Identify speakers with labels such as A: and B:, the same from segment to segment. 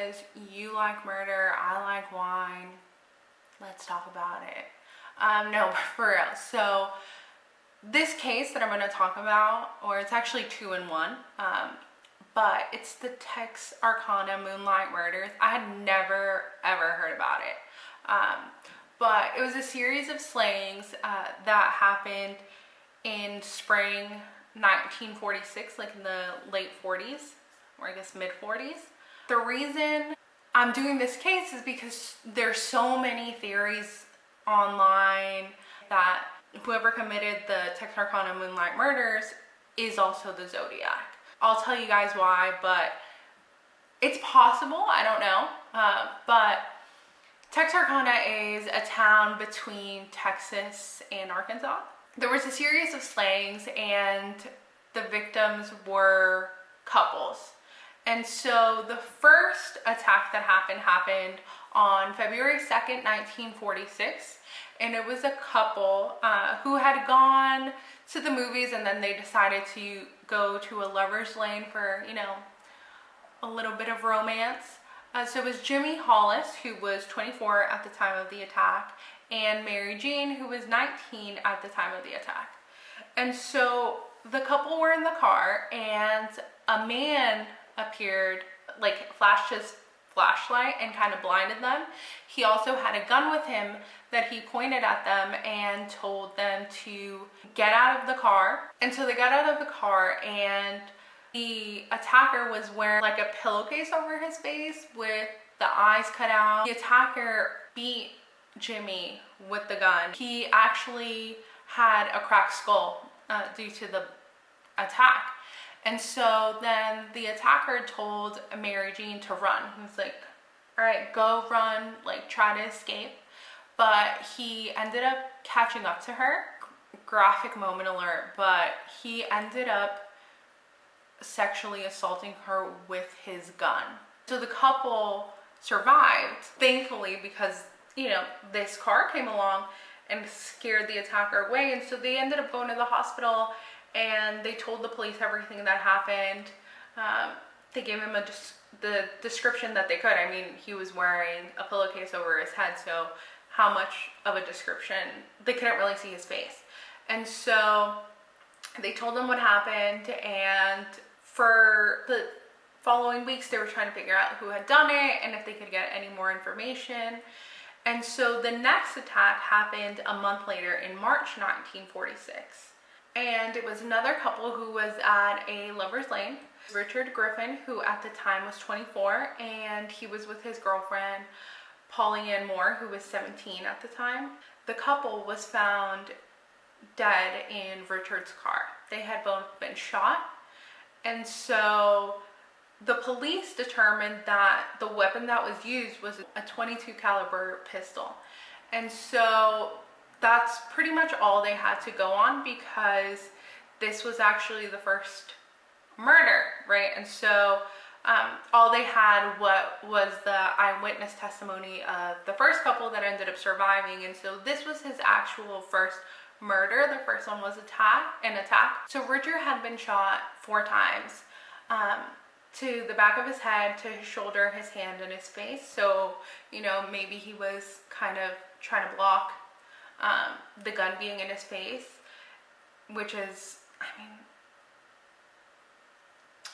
A: because you like murder, I like wine. Let's talk about it. No, but for real. So this case that I'm going to talk about, or it's actually two in one, but it's the Texarkana Moonlight murders. I had never ever heard about it. But it was a series of slayings that happened in spring 1946, like in the late 40s, or I guess mid 40s. The reason I'm doing this case is because there's so many theories online that whoever committed the Texarkana Moonlight murders is also the Zodiac. I'll tell you guys why, but it's possible, I don't know. But Texarkana is a town between Texas and Arkansas. There was a series of slayings and the victims were couples. And so the first attack that happened on February 2nd, 1946. And it was a couple who had gone to the movies and then they decided to go to a lover's lane for, you know, a little bit of romance. So it was Jimmy Hollis, who was 24 at the time of the attack, and Mary Jean, who was 19 at the time of the attack. And so the couple were in the car and a man appeared, like flashed his flashlight and kind of blinded them. He also had a gun with him that he pointed at them and told them to get out of the car. And so they got out of the car and the attacker was wearing like a pillowcase over his face with the eyes cut out. The attacker beat Jimmy with the gun. He actually had a cracked skull due to the attack. And so then the attacker told Mary Jean to run. He was like, all right, go run, like try to escape. But he ended up catching up to her. Graphic moment alert, but he ended up sexually assaulting her with his gun. So the couple survived, thankfully, because, you know, this car came along and scared the attacker away. And so they ended up going to the hospital and they told the police everything that happened. They gave him the description that they could. I mean, he was wearing a pillowcase over his head, so how much of a description? They couldn't really see his face. And so they told them what happened, and for the following weeks they were trying to figure out who had done it and if they could get any more information. And so the next attack happened a month later in March 1946. And it was another couple who was at a lover's lane. Richard Griffin, who at the time was 24, and he was with his girlfriend, Polly Ann Moore, who was 17 at the time. The couple was found dead in Richard's car. They had both been shot. And so the police determined that the weapon that was used was a .22 caliber pistol. And so that's pretty much all they had to go on, because this was actually the first murder, right? And so all they had was the eyewitness testimony of the first couple that ended up surviving. And so this was his actual first murder. The first one was an attack. So Richard had been shot 4 times, to the back of his head, to his shoulder, his hand, and his face. So, you know, maybe he was kind of trying to block the gun being in his face, which is, I mean,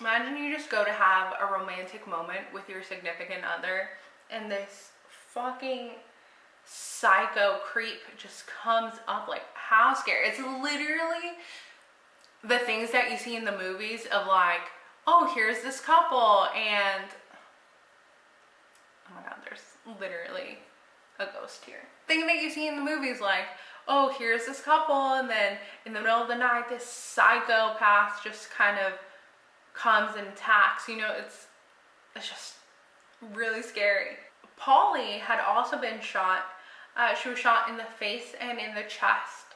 A: imagine you just go to have a romantic moment with your significant other and this fucking psycho creep just comes up. Like, how scary. It's literally the things that you see in the movies of like, oh, here's this couple and oh my god, there's literally a ghost here. Thing that you see in the movies, like, oh, here's this couple, and then in the middle of the night this psychopath just kind of comes and attacks. You know, it's just really scary. Polly had also been shot. She was shot in the face and in the chest.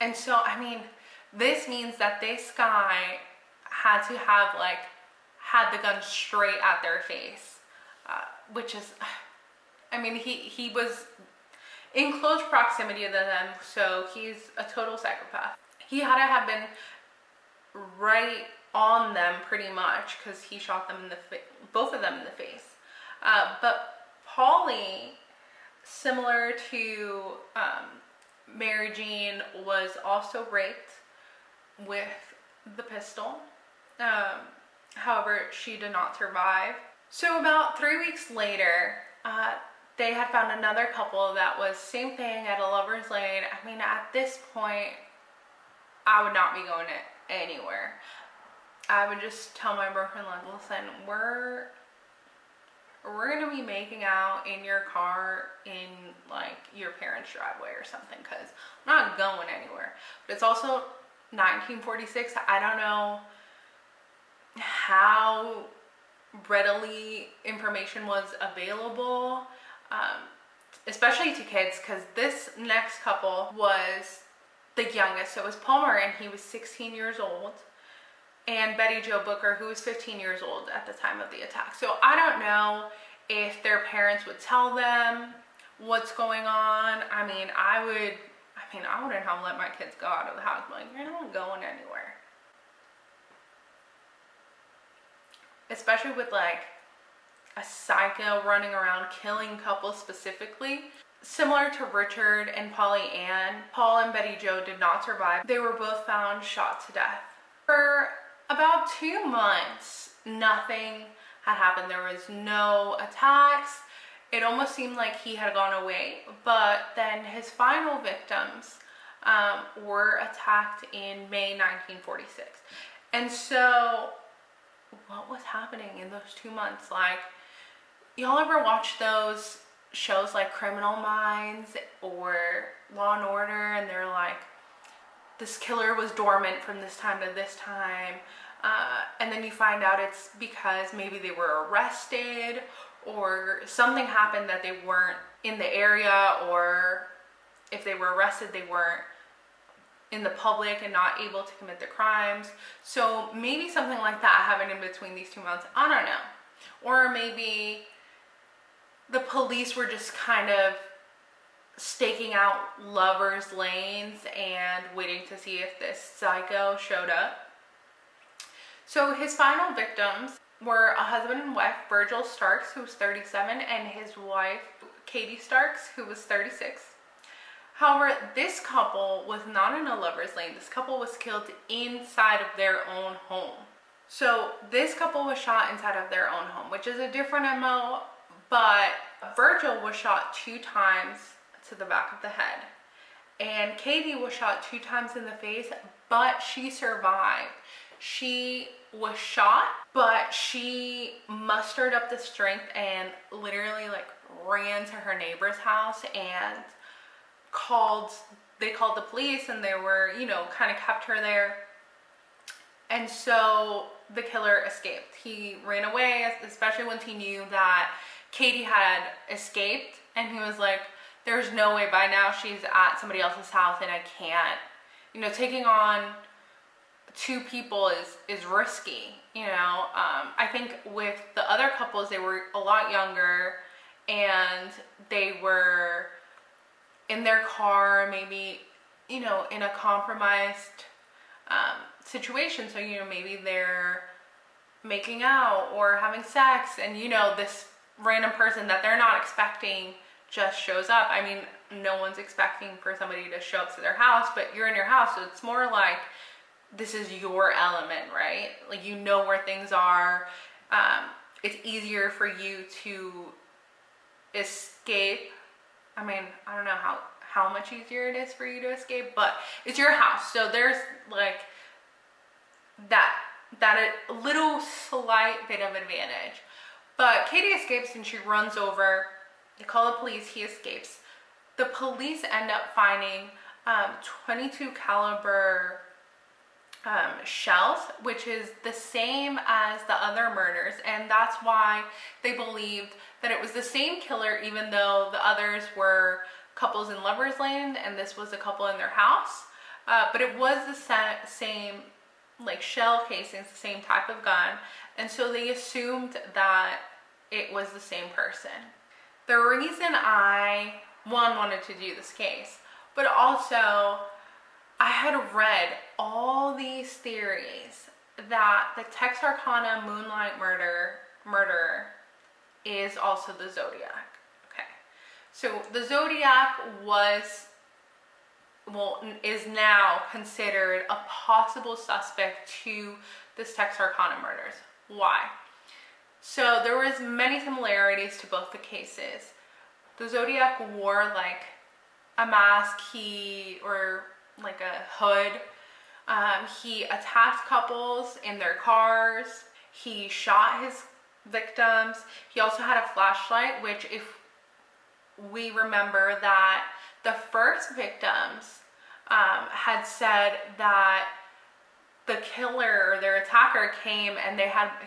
A: And so, I mean, this means that this guy had to have, like, had the gun straight at their face, which is, I mean, he was in close proximity to them, so he's a total psychopath. He had to have been right on them pretty much, because he shot them in the both of them in the face. But Polly, similar to Mary Jean, was also raped with the pistol. However, she did not survive. So about 3 weeks later, they had found another couple that was same thing at a lover's lane. I mean, at this point, I would not be going anywhere. I would just tell my boyfriend, like, listen, we're gonna be making out in your car in like your parents' driveway or something, because I'm not going anywhere. But it's also 1946. I don't know how readily information was available, especially to kids, because this next couple was the youngest. So it was Palmer, and he was 16 years old, and Betty Jo Booker, who was 15 years old at the time of the attack. So I don't know if their parents would tell them what's going on. I mean, I wouldn't have let my kids go out of the house. Like, you're not going anywhere. Especially with like a psycho running around killing couples specifically. Similar to Richard and Polly Ann, Paul and Betty Jo did not survive. They were both found shot to death. For about 2 months, nothing had happened. There was no attacks. It almost seemed like he had gone away. But then his final victims were attacked in May 1946. And so what was happening in those 2 months? Like, y'all ever watch those shows like Criminal Minds or Law and Order, and they're like, this killer was dormant from this time to this time, and then you find out it's because maybe they were arrested or something happened that they weren't in the area, or if they were arrested, they weren't in the public and not able to commit the crimes. So maybe something like that happened in between these 2 months. I don't know. Or maybe the police were just kind of staking out lovers' lanes and waiting to see if this psycho showed up. So his final victims were a husband and wife, Virgil Starks, who was 37, and his wife, Katie Starks, who was 36. However, this couple was not in a lover's lane. This couple was killed inside of their own home. So this couple was shot inside of their own home, which is a different MO, but Virgil was shot 2 times to the back of the head. And Katie was shot 2 times in the face, but she survived. She was shot, but she mustered up the strength and literally like ran to her neighbor's house and they called the police, and they were, kind of kept her there. And so the killer escaped. He ran away, especially once he knew that Katie had escaped, and he was like, there's no way, by now she's at somebody else's house and I can't, taking on 2 people is risky. I think with the other couples, they were a lot younger, and they were in their car, maybe, in a compromised situation. So, maybe they're making out or having sex, and, this random person that they're not expecting just shows up. I mean, no one's expecting for somebody to show up to their house, but you're in your house, so it's more like this is your element, right? Like, where things are. It's easier for you to escape. I mean, I don't know how much easier it is for you to escape, but it's your house. So there's like that a little slight bit of advantage. But Katie escapes and she runs over. They call the police. He escapes. The police end up finding 22 caliber shells, which is the same as the other murders, and that's why they believed that it was the same killer, even though the others were couples in lovers' lane and this was a couple in their house. But it was the same like shell casings, the same type of gun, and so they assumed that it was the same person. The reason I wanted to do this case, but also I had read all these theories that the Texarkana Moonlight murderer is also the Zodiac. Okay, so the Zodiac is now considered a possible suspect to this Texarkana murders. Why? So there was many similarities to both the cases. The Zodiac wore like a mask, or like a hood. He attacked couples in their cars. He shot his victims. He also had a flashlight, which, if we remember, that the first victims had said that the killer or their attacker came and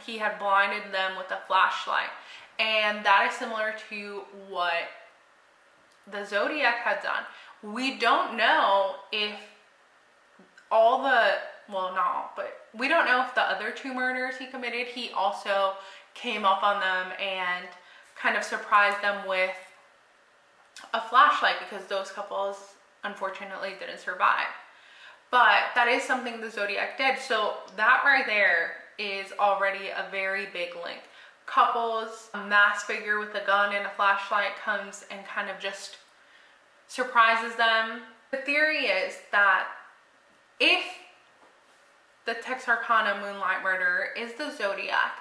A: he had blinded them with a flashlight. And that is similar to what the Zodiac had done. We don't know if we don't know if the other two murders he committed, he also came up on them and kind of surprised them with a flashlight, because those couples unfortunately didn't survive. But that is something the Zodiac did. So that right there is already a very big link. Couples, a masked figure with a gun and a flashlight comes and kind of just surprises them. The theory is that if the Texarkana Moonlight murderer is the Zodiac,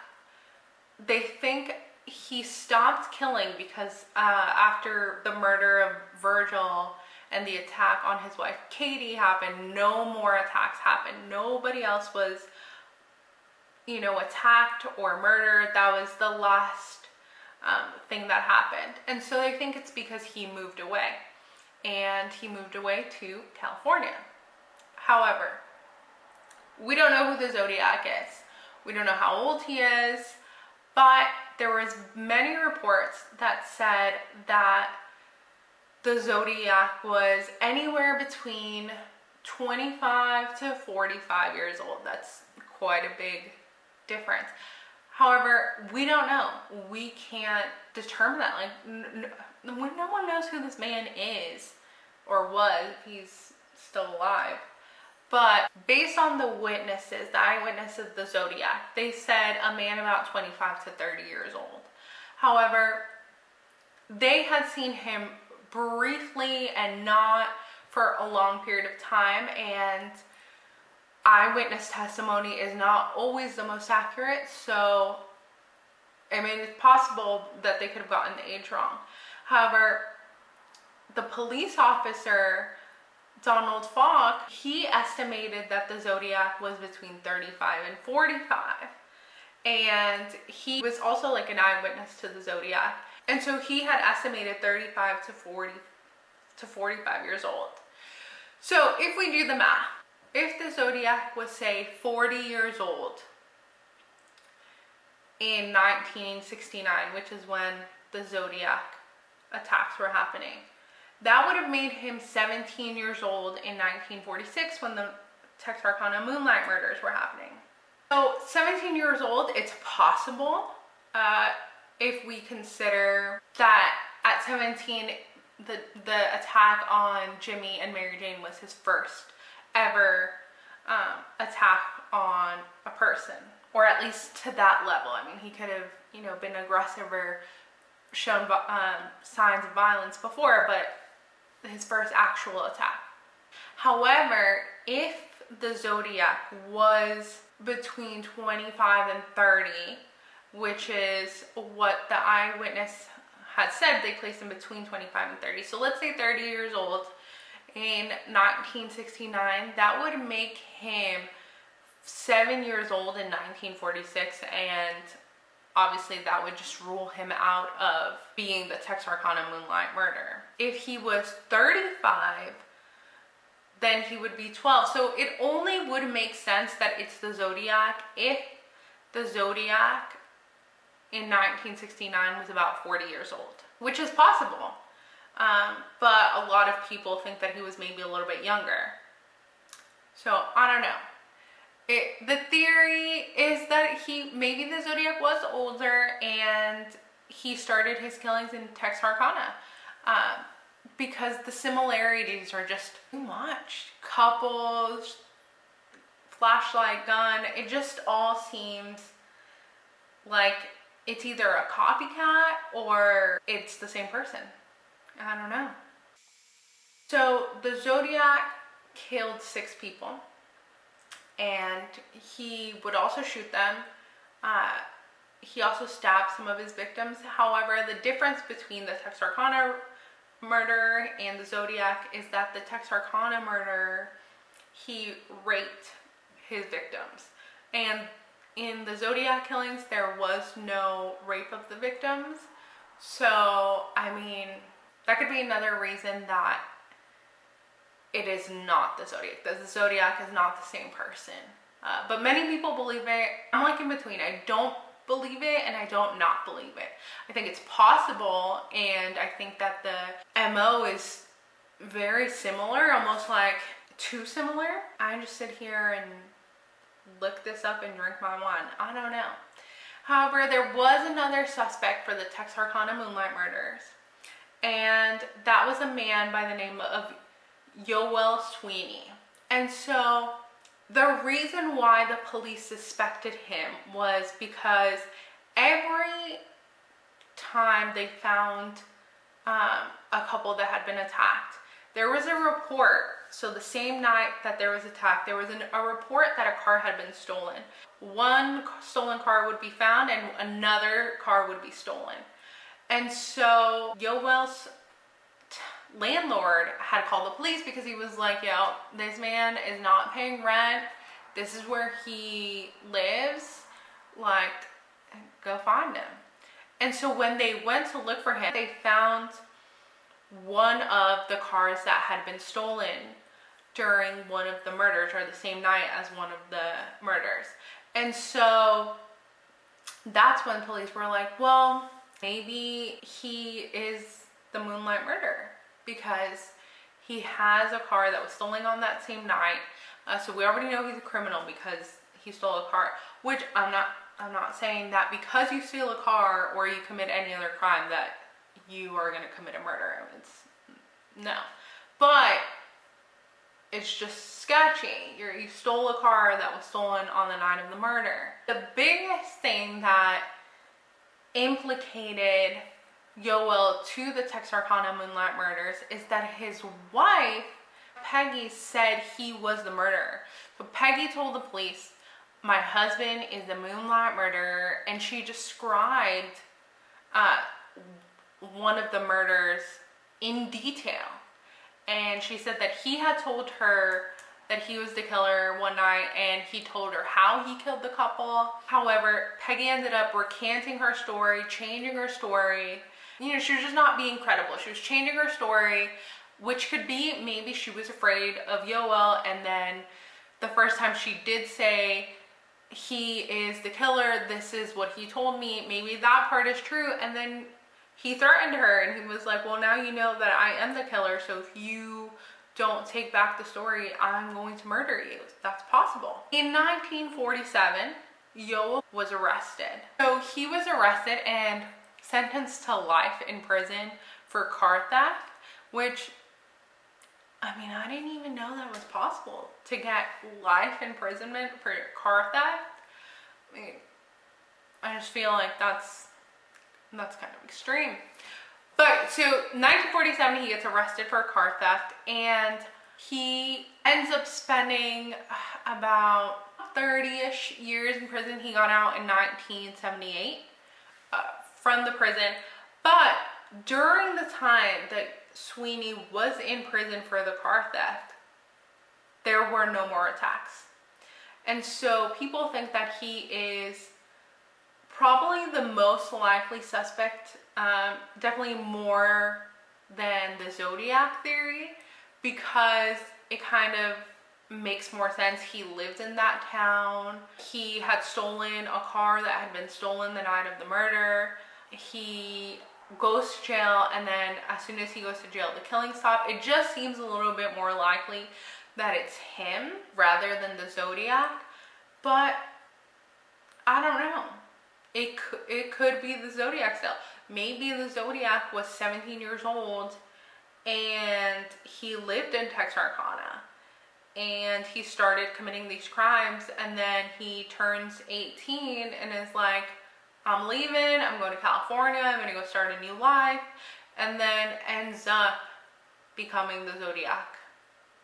A: they think he stopped killing because after the murder of Virgil and the attack on his wife Katie happened, no more attacks happened. Nobody else was, attacked or murdered. That was the last thing that happened. And so they think it's because he moved away. And he moved away to California. However, we don't know who the Zodiac is. We don't know how old he is. But there was many reports that said that the Zodiac was anywhere between 25 to 45 years old. That's quite a big difference. However, we don't know. We can't determine that. No one knows who this man is or was, if he's still alive. But based on the witnesses, the eyewitnesses of the Zodiac, they said a man about 25 to 30 years old. However, they had seen him briefly and not for a long period of time, and eyewitness testimony is not always the most accurate. So, it's possible that they could have gotten the age wrong. However, the police officer, Donald Falk, he estimated that the Zodiac was between 35 and 45. And he was also like an eyewitness to the Zodiac. And so he had estimated 35 to 45 years old. So if we do the math, if the Zodiac was, say, 40 years old in 1969, which is when the Zodiac attacks were happening, that would have made him 17 years old in 1946 when the Texarkana Moonlight murders were happening. So 17 years old, it's possible if we consider that at 17, the attack on Jimmy and Mary Jane was his first ever attack on a person, or at least to that level. He could have, been aggressive or shown signs of violence before, but his first actual attack. However, if the Zodiac was between 25 and 30, which is what the eyewitness had said, they placed him between 25 and 30. So let's say 30 years old in 1969, that would make him 7 years old in 1946, and obviously that would just rule him out of being the Texarkana Moonlight murder. If he was 35, then he would be 12. So it only would make sense that it's the Zodiac if the Zodiac in 1969 was about 40 years old, which is possible. But a lot of people think that he was maybe a little bit younger. So I don't know. The theory is that maybe the Zodiac was older and he started his killings in Texarkana because the similarities are just too much. Couples, flashlight, gun. It just all seems like it's either a copycat or it's the same person. I don't know. So the Zodiac killed 6 people, and he would also shoot them. He also stabbed some of his victims. However, the difference between the Texarkana murder and the Zodiac is that the Texarkana murder, he raped his victims. And in the Zodiac killings, there was no rape of the victims. So, I mean, that could be another reason that it is not the Zodiac. That the Zodiac is not the same person. But many people believe it. I'm like in between. I don't believe it and I don't not believe it. I think it's possible, and I think that the MO is very similar, almost like too similar. I just sit here and look this up and drink my wine. I don't know. However, there was another suspect for the Texarkana Moonlight murders, and that was a man by the name of Youell Swinney. And so the reason why the police suspected him was because every time they found a couple that had been attacked, there was a report. So the same night that there was attack, there was a report that a car had been stolen. One stolen car would be found and another car would be stolen. And so Youell's landlord had called the police because he was like, yo, this man is not paying rent. This is where he lives. Like, go find him. And so when they went to look for him, they found one of the cars that had been stolen during one of the murders, or the same night as one of the murders. And so that's when police were like, well, maybe he is the Moonlight murderer, because he has a car that was stolen on that same night. So we already know he's a criminal because he stole a car, which I'm not saying that because you steal a car or you commit any other crime that you are going to commit a murder. No. But it's just sketchy. You stole a car that was stolen on the night of the murder. The biggest thing that implicated Youell to the Texarkana Moonlight murders is that his wife, Peggy, said he was the murderer. So Peggy told the police, my husband is the Moonlight murderer, and she described one of the murders in detail. And she said that he had told her that he was the killer one night, and he told her how he killed the couple. However, Peggy ended up recanting her story, changing her story. You know, she was just not being credible. She was changing her story, which could be maybe she was afraid of Youell, and then the first time she did say he is the killer, this is what he told me, maybe that part is true, and then he threatened her and he was like, well, now you know that I am the killer, so if you don't take back the story, I'm going to murder you. That's possible. In 1947, Youell was arrested. So he was arrested and sentenced to life in prison for car theft, which, I mean, I didn't even know that was possible, to get life imprisonment for car theft. I mean, I just feel like that's kind of extreme. But so 1947, he gets arrested for car theft, and he ends up spending about 30-ish years in prison. He got out in 1978 from the prison. But during the time that Swinney was in prison for the car theft, there were no more attacks. And so people think that he is probably the most likely suspect, definitely more than the Zodiac theory, because it kind of makes more sense. He lived in that town. He had stolen a car that had been stolen the night of the murder. He goes to jail, and then as soon as he goes to jail, the killings stop. It just seems a little bit more likely that it's him rather than the Zodiac, but I don't know. It could be the Zodiac still. Maybe the Zodiac was 17 years old and he lived in Texarkana, and he started committing these crimes, and then he turns 18 and is like, I'm leaving, I'm going to California, I'm going to go start a new life, and then ends up becoming the Zodiac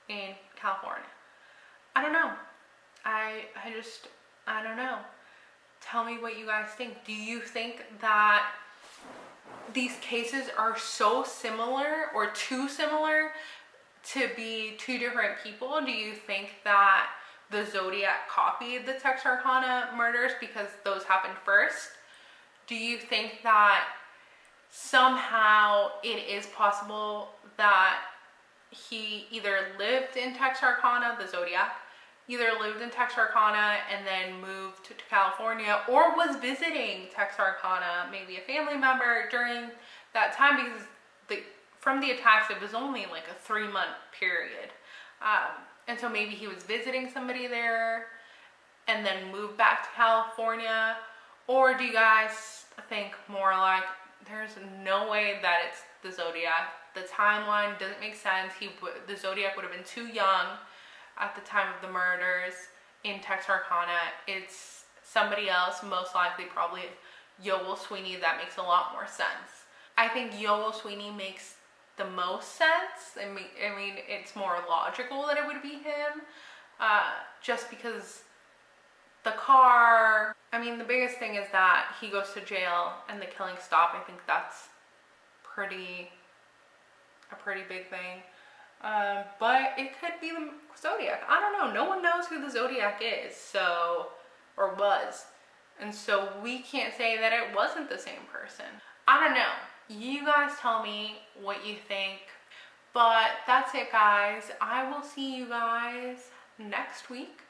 A: in California. I don't know. I don't know. Tell me what you guys think. Do you think that these cases are so similar or too similar to be two different people? Do you think that the Zodiac copied the Texarkana murders because those happened first? Do you think that somehow it is possible that he either lived in Texarkana, the Zodiac, either lived in Texarkana and then moved to California, or was visiting Texarkana, maybe a family member during that time? Because from the attacks, it was only like a 3-month period. And so maybe he was visiting somebody there and then moved back to California. Or do you guys think more like, there's no way that it's the Zodiac? The timeline doesn't make sense. The Zodiac would have been too young at the time of the murders in Texarkana. It's somebody else, most likely probably Youell Swinney. That makes a lot more sense. I think Youell Swinney makes the most sense. I mean, it's more logical that it would be him, just because the car. I mean, the biggest thing is that he goes to jail and the killings stop. I think that's a pretty big thing. But it could be the Zodiac. I don't know. No one knows who the Zodiac is, or was. And so we can't say that it wasn't the same person. I don't know. You guys tell me what you think. But that's it, guys. I will see you guys next week.